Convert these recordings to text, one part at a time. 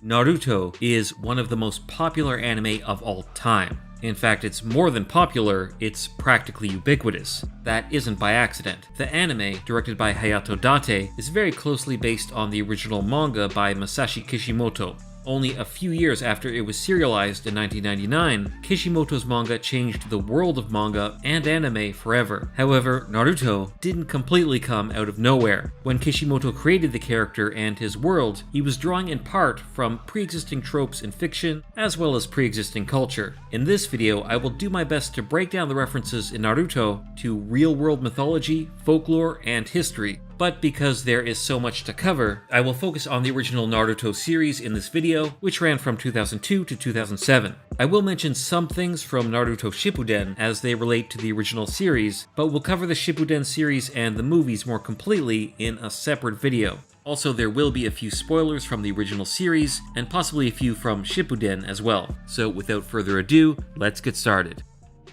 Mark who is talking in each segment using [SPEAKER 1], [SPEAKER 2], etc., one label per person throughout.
[SPEAKER 1] Naruto is one of the most popular anime of all time. In fact, it's more than popular, it's practically ubiquitous. That isn't by accident. The anime, directed by Hayato Date, is very closely based on the original manga by Masashi Kishimoto. Only a few years after it was serialized in 1999, Kishimoto's manga changed the world of manga and anime forever. However, Naruto didn't completely come out of nowhere. When Kishimoto created the character and his world, he was drawing in part from pre-existing tropes in fiction, as well as pre-existing culture. In this video, I will do my best to break down the references in Naruto to real-world mythology, folklore, and history. But because there is so much to cover, I will focus on the original Naruto series in this video, which ran from 2002 to 2007. I will mention some things from Naruto Shippuden as they relate to the original series, but we'll cover the Shippuden series and the movies more completely in a separate video. Also, there will be a few spoilers from the original series, and possibly a few from Shippuden as well. So without further ado, let's get started.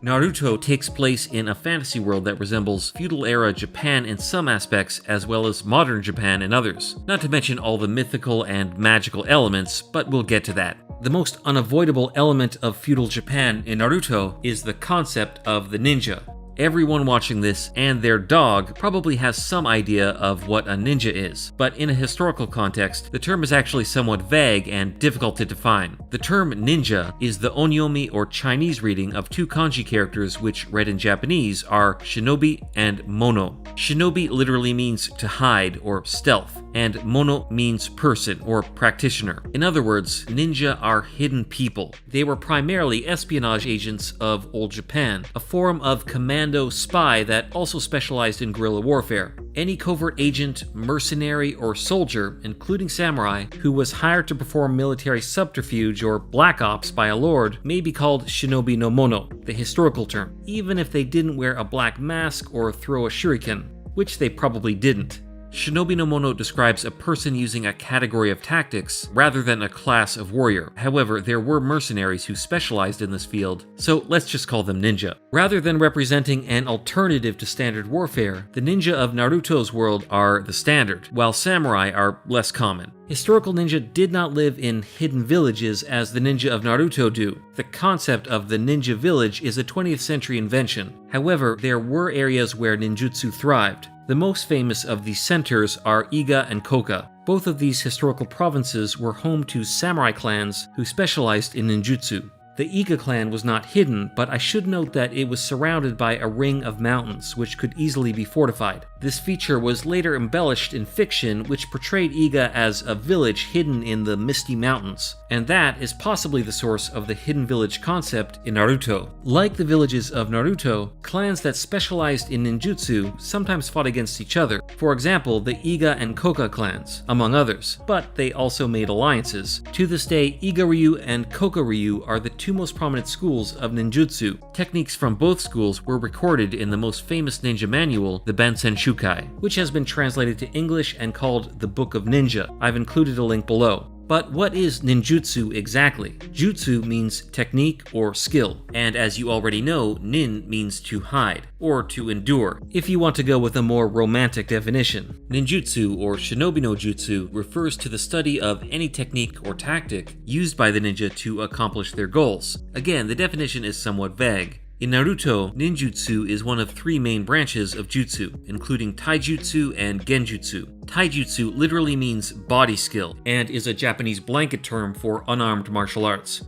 [SPEAKER 1] Naruto takes place in a fantasy world that resembles feudal-era Japan in some aspects, as well as modern Japan in others. Not to mention all the mythical and magical elements, but we'll get to that. The most unavoidable element of feudal Japan in Naruto is the concept of the ninja. Everyone watching this and their dog probably has some idea of what a ninja is, but in a historical context, the term is actually somewhat vague and difficult to define. The term ninja is the onyomi or Chinese reading of two kanji characters which, read in Japanese, are shinobi and mono. Shinobi literally means to hide or stealth, and mono means person or practitioner. In other words, ninja are hidden people. They were primarily espionage agents of old Japan, a form of commando spy that also specialized in guerrilla warfare. Any covert agent, mercenary, or soldier, including samurai, who was hired to perform military subterfuge or black ops by a lord may be called shinobi no mono, the historical term, even if they didn't wear a black mask or throw a shuriken, which they probably didn't. Shinobi no mono describes a person using a category of tactics rather than a class of warrior. However, there were mercenaries who specialized in this field, so let's just call them ninja. Rather than representing an alternative to standard warfare, the ninja of Naruto's world are the standard, while samurai are less common. Historical ninja did not live in hidden villages as the ninja of Naruto do. The concept of the ninja village is a 20th century invention. However, there were areas where ninjutsu thrived. The most famous of these centers are Iga and Koka. Both of these historical provinces were home to samurai clans who specialized in ninjutsu. The Iga clan was not hidden, but I should note that it was surrounded by a ring of mountains, which could easily be fortified. This feature was later embellished in fiction, which portrayed Iga as a village hidden in the misty mountains, and that is possibly the source of the hidden village concept in Naruto. Like the villages of Naruto, clans that specialized in ninjutsu sometimes fought against each other. For example, the Iga and Koka clans, among others, but they also made alliances. To this day, Iga-ryu and Koka-ryu are the two most prominent schools of ninjutsu. Techniques from both schools were recorded in the most famous ninja manual, the Bansen Shukai, which has been translated to English and called the Book of Ninja. I've included a link below. But what is ninjutsu exactly? Jutsu means technique or skill, and as you already know, nin means to hide, or to endure, if you want to go with a more romantic definition. Ninjutsu, or shinobi no jutsu, refers to the study of any technique or tactic used by the ninja to accomplish their goals. Again, the definition is somewhat vague. In Naruto, ninjutsu is one of three main branches of jutsu, including taijutsu and genjutsu. Taijutsu literally means body skill, and is a Japanese blanket term for unarmed martial arts.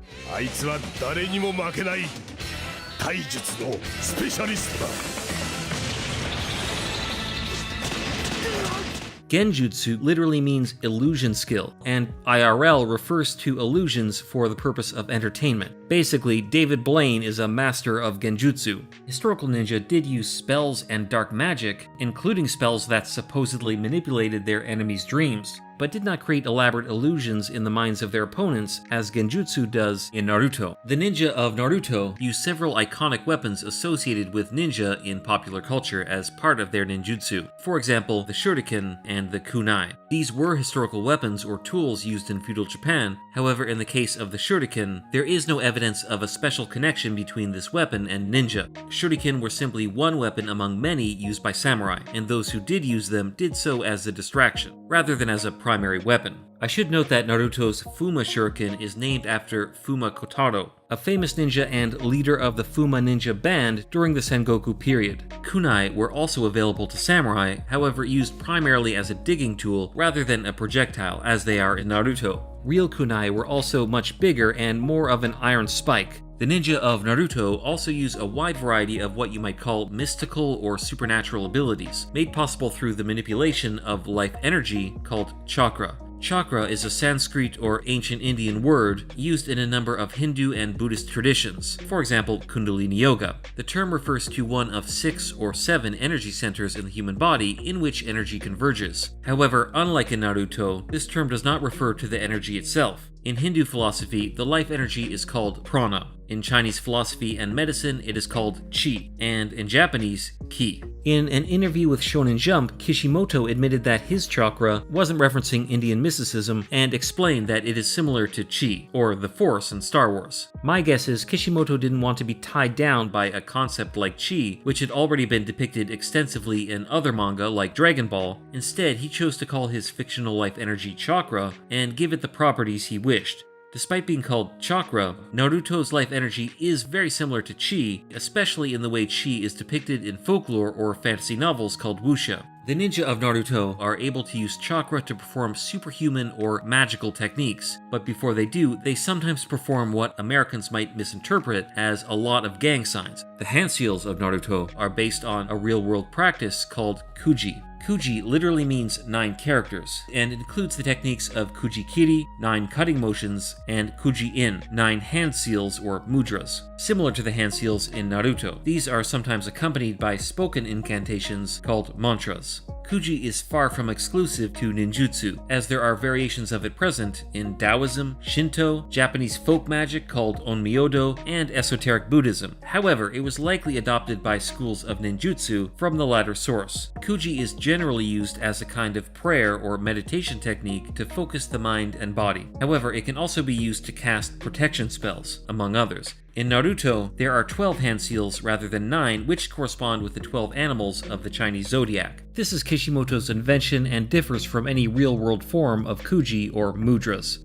[SPEAKER 1] Genjutsu literally means illusion skill, and IRL refers to illusions for the purpose of entertainment. Basically, David Blaine is a master of genjutsu. Historical ninja did use spells and dark magic, including spells that supposedly manipulated their enemies' dreams, but did not create elaborate illusions in the minds of their opponents as genjutsu does in Naruto. The ninja of Naruto use several iconic weapons associated with ninja in popular culture as part of their ninjutsu. For example, the shuriken and the kunai. These were historical weapons or tools used in feudal Japan. However, in the case of the shuriken, there is no evidence of a special connection between this weapon and ninja. Shuriken were simply one weapon among many used by samurai, and those who did use them did so as a distraction, rather than as a primary weapon. I should note that Naruto's Fuma Shuriken is named after Fuma Kotaro, a famous ninja and leader of the Fuma Ninja Band during the Sengoku period. Kunai were also available to samurai, however used primarily as a digging tool rather than a projectile as they are in Naruto. Real kunai were also much bigger and more of an iron spike. The ninja of Naruto also use a wide variety of what you might call mystical or supernatural abilities, made possible through the manipulation of life energy called chakra. Chakra is a Sanskrit or ancient Indian word used in a number of Hindu and Buddhist traditions, for example, Kundalini Yoga. The term refers to one of 6 or 7 energy centers in the human body in which energy converges. However, unlike in Naruto, this term does not refer to the energy itself. In Hindu philosophy, the life energy is called prana. In Chinese philosophy and medicine, it is called chi, and in Japanese, ki. In an interview with Shonen Jump, Kishimoto admitted that his chakra wasn't referencing Indian mysticism and explained that it is similar to chi, or the Force in Star Wars. My guess is Kishimoto didn't want to be tied down by a concept like chi, which had already been depicted extensively in other manga like Dragon Ball. Instead, he chose to call his fictional life energy chakra and give it the properties he wished. Despite being called chakra, Naruto's life energy is very similar to chi, especially in the way chi is depicted in folklore or fantasy novels called wuxia. The ninja of Naruto are able to use chakra to perform superhuman or magical techniques, but before they do, they sometimes perform what Americans might misinterpret as a lot of gang signs. The hand seals of Naruto are based on a real-world practice called kuji. Kuji literally means 9 characters, and includes the techniques of Kuji-kiri, 9 cutting motions, and Kuji-in, 9 hand seals or mudras, similar to the hand seals in Naruto. These are sometimes accompanied by spoken incantations called mantras. Kuji is far from exclusive to ninjutsu, as there are variations of it present in Taoism, Shinto, Japanese folk magic called onmyodo, and esoteric Buddhism. However, it was likely adopted by schools of ninjutsu from the latter source. Kuji is generally used as a kind of prayer or meditation technique to focus the mind and body. However, it can also be used to cast protection spells, among others. In Naruto, there are 12 hand seals rather than 9, which correspond with the 12 animals of the Chinese zodiac. This is Kishimoto's invention and differs from any real-world form of kuji or mudras.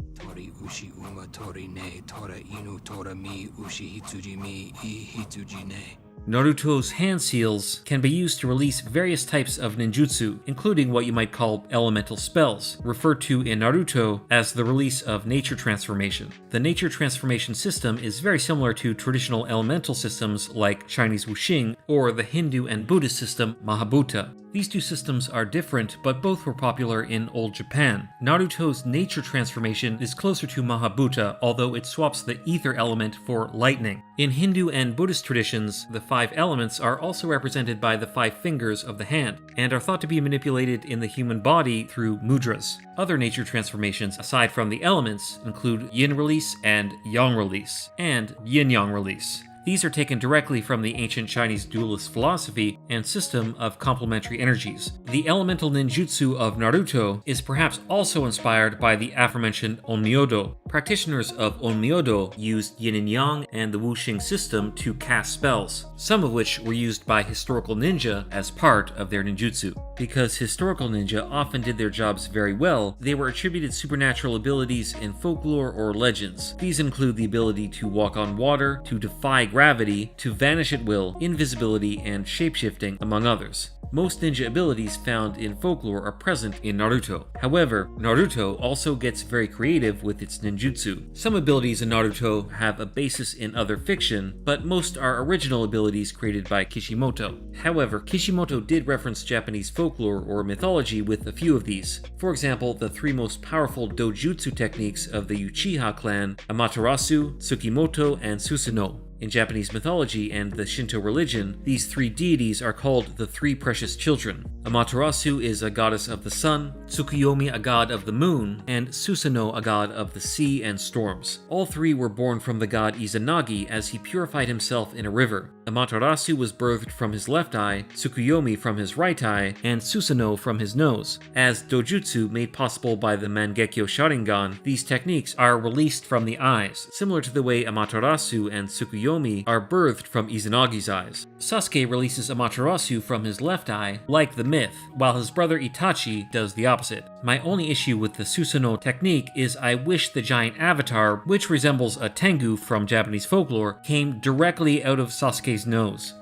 [SPEAKER 1] Naruto's hand seals can be used to release various types of ninjutsu, including what you might call elemental spells, referred to in Naruto as the release of nature transformation. The nature transformation system is very similar to traditional elemental systems like Chinese wuxing or the Hindu and Buddhist system Mahabhuta. These two systems are different, but both were popular in Old Japan. Naruto's nature transformation is closer to Mahabhuta, although it swaps the ether element for lightning. In Hindu and Buddhist traditions, the 5 elements are also represented by the 5 fingers of the hand, and are thought to be manipulated in the human body through mudras. Other nature transformations, aside from the elements, include yin release and yang release, and yin-yang release. These are taken directly from the ancient Chinese dualist philosophy and system of complementary energies. The elemental ninjutsu of Naruto is perhaps also inspired by the aforementioned onmyodo. Practitioners of onmyodo used yin and yang and the wuxing system to cast spells, some of which were used by historical ninja as part of their ninjutsu. Because historical ninja often did their jobs very well, they were attributed supernatural abilities in folklore or legends. These include the ability to walk on water, to defy gravity, to vanish at will, invisibility, and shapeshifting, among others. Most ninja abilities found in folklore are present in Naruto. However, Naruto also gets very creative with its ninjutsu. Some abilities in Naruto have a basis in other fiction, but most are original abilities created by Kishimoto. However, Kishimoto did reference Japanese folklore or mythology with a few of these. For example, the 3 most powerful dojutsu techniques of the Uchiha clan, Amaterasu, Tsukimoto, and Susanoo. In Japanese mythology and the Shinto religion, these three deities are called the Three Precious Children. Amaterasu is a goddess of the sun, Tsukuyomi a god of the moon, and Susanoo a god of the sea and storms. All three were born from the god Izanagi as he purified himself in a river. Amaterasu was birthed from his left eye, Tsukuyomi from his right eye, and Susanoo from his nose. As Dojutsu made possible by the Mangekyo Sharingan, these techniques are released from the eyes, similar to the way Amaterasu and Tsukuyomi are birthed from Izanagi's eyes. Sasuke releases Amaterasu from his left eye, like the myth, while his brother Itachi does the opposite. My only issue with the Susanoo technique is I wish the giant avatar, which resembles a Tengu from Japanese folklore, came directly out of Sasuke's nose.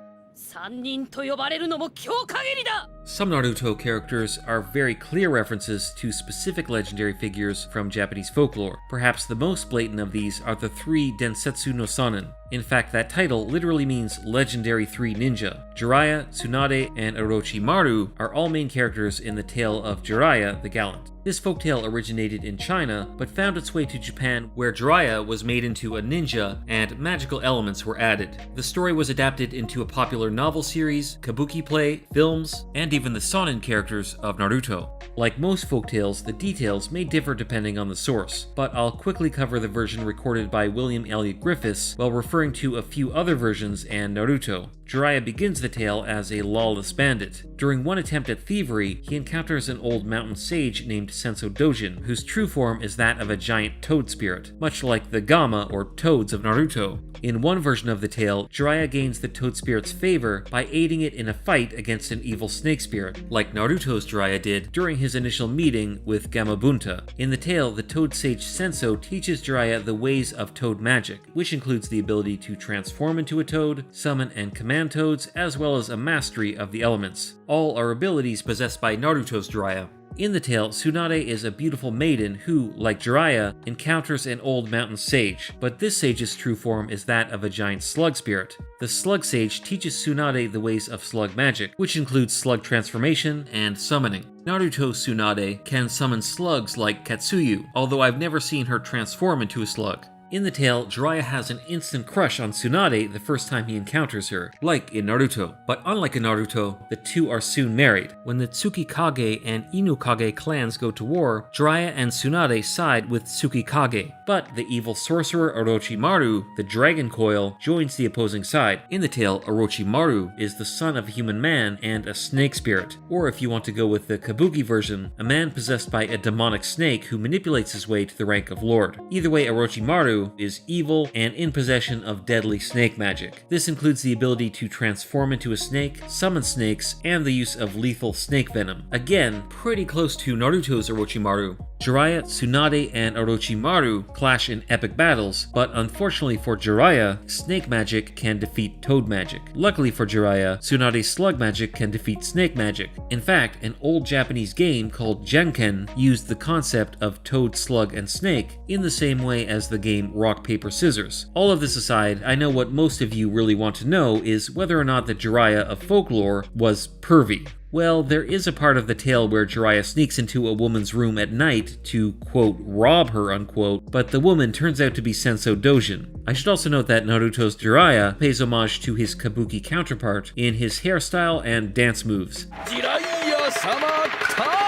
[SPEAKER 1] Some Naruto characters are very clear references to specific legendary figures from Japanese folklore. Perhaps the most blatant of these are the three Densetsu no Sanin. In fact, that title literally means legendary three ninja. Jiraiya, Tsunade, and Orochimaru are all main characters in the tale of Jiraiya the Gallant. This folktale originated in China, but found its way to Japan, where Jiraiya was made into a ninja and magical elements were added. The story was adapted into a popular novel series, kabuki play, films, and even the Sanin characters of Naruto. Like most folktales, the details may differ depending on the source, but I'll quickly cover the version recorded by William Elliot Griffiths while referring to a few other versions and Naruto. Jiraiya begins the tale as a lawless bandit. During one attempt at thievery, he encounters an old mountain sage named Senso Dojin, whose true form is that of a giant toad spirit, much like the Gama or toads of Naruto. In one version of the tale, Jiraiya gains the toad spirit's favor by aiding it in a fight against an evil snake spirit, like Naruto's Jiraiya did during his initial meeting with Gamabunta. In the tale, the toad sage Senso teaches Jiraiya the ways of toad magic, which includes the ability to transform into a toad, summon and command toads, as well as a mastery of the elements. All are abilities possessed by Naruto's Jiraiya. In the tale, Tsunade is a beautiful maiden who, like Jiraiya, encounters an old mountain sage, but this sage's true form is that of a giant slug spirit. The slug sage teaches Tsunade the ways of slug magic, which includes slug transformation and summoning. Naruto Tsunade can summon slugs like Katsuyu, although I've never seen her transform into a slug. In the tale, Jiraiya has an instant crush on Tsunade the first time he encounters her, like in Naruto. But unlike in Naruto, the two are soon married. When the Tsukikage and Inukage clans go to war, Jiraiya and Tsunade side with Tsukikage. But the evil sorcerer Orochimaru, the Dragon Coil, joins the opposing side. In the tale, Orochimaru is the son of a human man and a snake spirit. Or if you want to go with the Kabuki version, a man possessed by a demonic snake who manipulates his way to the rank of lord. Either way, Orochimaru is evil and in possession of deadly snake magic. This includes the ability to transform into a snake, summon snakes, and the use of lethal snake venom. Again, pretty close to Naruto's Orochimaru. Jiraiya, Tsunade, and Orochimaru clash in epic battles, but unfortunately for Jiraiya, snake magic can defeat toad magic. Luckily for Jiraiya, Tsunade's slug magic can defeat snake magic. In fact, an old Japanese game called Janken used the concept of toad, slug, and snake in the same way as the game Rock, Paper, Scissors. All of this aside, I know what most of you really want to know is whether or not the Jiraiya of folklore was pervy. Well, there is a part of the tale where Jiraiya sneaks into a woman's room at night to, quote, rob her, unquote, but the woman turns out to be Senso Dojin. I should also note that Naruto's Jiraiya pays homage to his kabuki counterpart in his hairstyle and dance moves. Jiraiya-sama ta!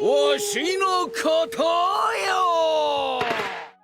[SPEAKER 1] Washi no koto yo!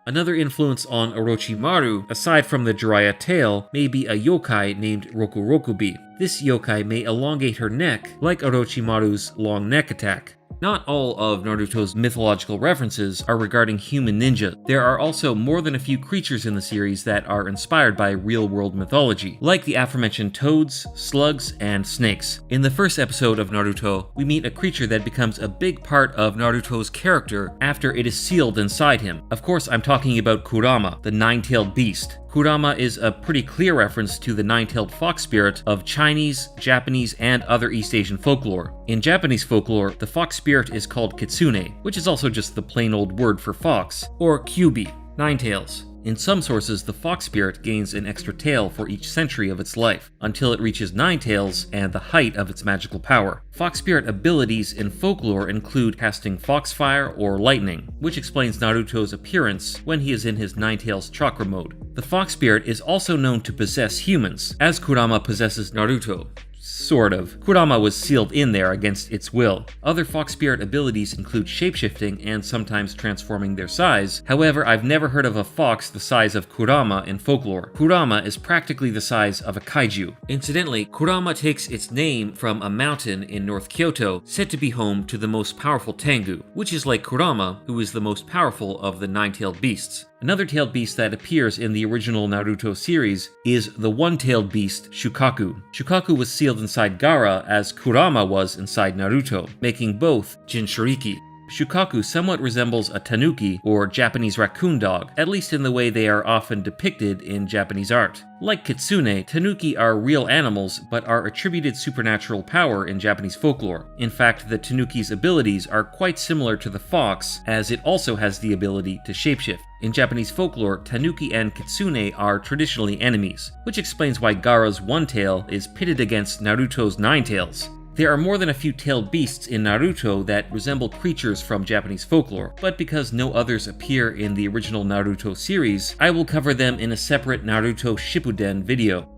[SPEAKER 1] Another influence on Orochimaru, aside from the Jiraiya tale, may be a yokai named Rokurokubi. This yokai may elongate her neck, like Orochimaru's long neck attack. Not all of Naruto's mythological references are regarding human ninjas. There are also more than a few creatures in the series that are inspired by real-world mythology, like the aforementioned toads, slugs, and snakes. In the first episode of Naruto, we meet a creature that becomes a big part of Naruto's character after it is sealed inside him. Of course, I'm talking about Kurama, the nine-tailed beast. Kurama is a pretty clear reference to the nine-tailed fox spirit of Chinese, Japanese, and other East Asian folklore. In Japanese folklore, the fox spirit is called kitsune, which is also just the plain old word for fox, or kyubi, nine tails. In some sources, the fox spirit gains an extra tail for each century of its life, until it reaches 9 tails and the height of its magical power. Fox spirit abilities in folklore include casting foxfire or lightning, which explains Naruto's appearance when he is in his 9 tails chakra mode. The fox spirit is also known to possess humans, as Kurama possesses Naruto. Sort of. Kurama was sealed in there against its will. Other fox spirit abilities include shapeshifting and sometimes transforming their size. However, I've never heard of a fox the size of Kurama in folklore. Kurama is practically the size of a kaiju. Incidentally, Kurama takes its name from a mountain in North Kyoto said to be home to the most powerful Tengu, which is like Kurama, who is the most powerful of the 9-tailed beasts. Another tailed beast that appears in the original Naruto series is the one-tailed beast Shukaku. Shukaku was sealed inside Gaara as Kurama was inside Naruto, making both Jinchuriki. Shukaku somewhat resembles a tanuki, or Japanese raccoon dog, at least in the way they are often depicted in Japanese art. Like kitsune, tanuki are real animals, but are attributed supernatural power in Japanese folklore. In fact, the tanuki's abilities are quite similar to the fox, as it also has the ability to shapeshift. In Japanese folklore, tanuki and kitsune are traditionally enemies, which explains why Gaara's one tail is pitted against Naruto's 9 tails. There are more than a few tailed beasts in Naruto that resemble creatures from Japanese folklore, but because no others appear in the original Naruto series, I will cover them in a separate Naruto Shippuden video.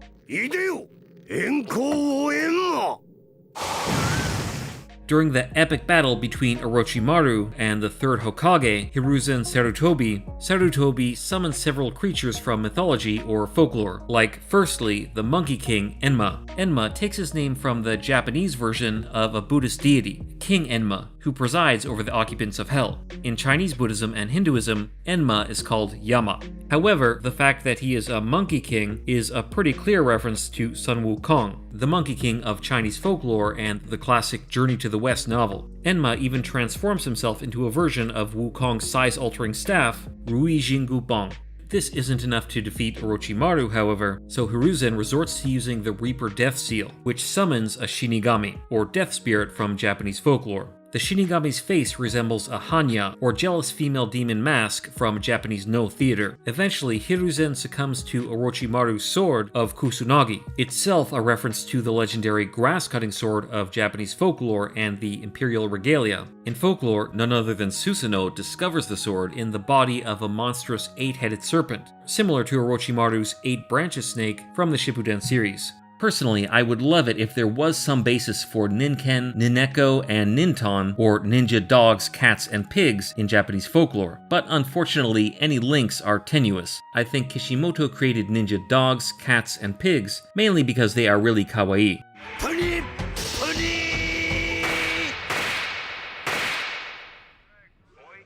[SPEAKER 1] During the epic battle between Orochimaru and the third Hokage, Hiruzen Sarutobi summons several creatures from mythology or folklore, like firstly, the Monkey King Enma. Enma takes his name from the Japanese version of a Buddhist deity, King Enma, who presides over the occupants of hell. In Chinese Buddhism and Hinduism, Enma is called Yama. However, the fact that he is a Monkey King is a pretty clear reference to Sun Wukong, the Monkey King of Chinese folklore and the classic Journey to the West novel. Enma even transforms himself into a version of Wukong's size-altering staff, Rui Jingu Bong. This isn't enough to defeat Orochimaru, however, so Hiruzen resorts to using the Reaper Death Seal, which summons a Shinigami, or death spirit from Japanese folklore. The Shinigami's face resembles a Hanya, or jealous female demon mask from Japanese No theater. Eventually, Hiruzen succumbs to Orochimaru's sword of Kusunagi, itself a reference to the legendary grass-cutting sword of Japanese folklore and the imperial regalia. In folklore, none other than Susanoo discovers the sword in the body of a monstrous 8-headed serpent, similar to Orochimaru's 8-branches snake from the Shippuden series. Personally, I would love it if there was some basis for Ninken, Nineko, and Ninton, or ninja dogs, cats, and pigs in Japanese folklore, but unfortunately any links are tenuous. I think Kishimoto created ninja dogs, cats, and pigs mainly because they are really kawaii.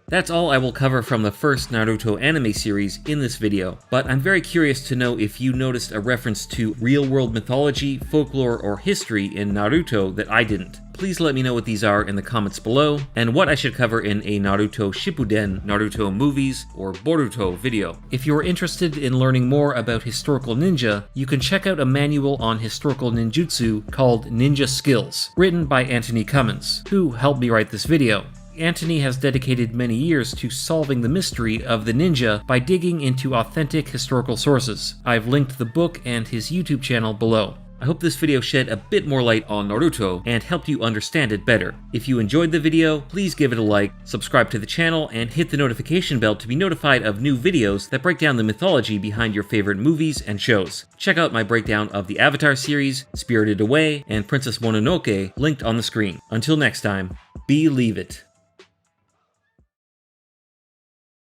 [SPEAKER 1] That's all I will cover from the first Naruto anime series in this video, but I'm very curious to know if you noticed a reference to real-world mythology, folklore, or history in Naruto that I didn't. Please let me know what these are in the comments below, and what I should cover in a Naruto Shippuden, Naruto movies, or Boruto video. If you are interested in learning more about historical ninja, you can check out a manual on historical ninjutsu called Ninja Skills, written by Anthony Cummins, who helped me write this video. Anthony has dedicated many years to solving the mystery of the ninja by digging into authentic historical sources. I've linked the book and his YouTube channel below. I hope this video shed a bit more light on Naruto and helped you understand it better. If you enjoyed the video, please give it a like, subscribe to the channel, and hit the notification bell to be notified of new videos that break down the mythology behind your favorite movies and shows. Check out my breakdown of the Avatar series, Spirited Away, and Princess Mononoke linked on the screen. Until next time, believe it.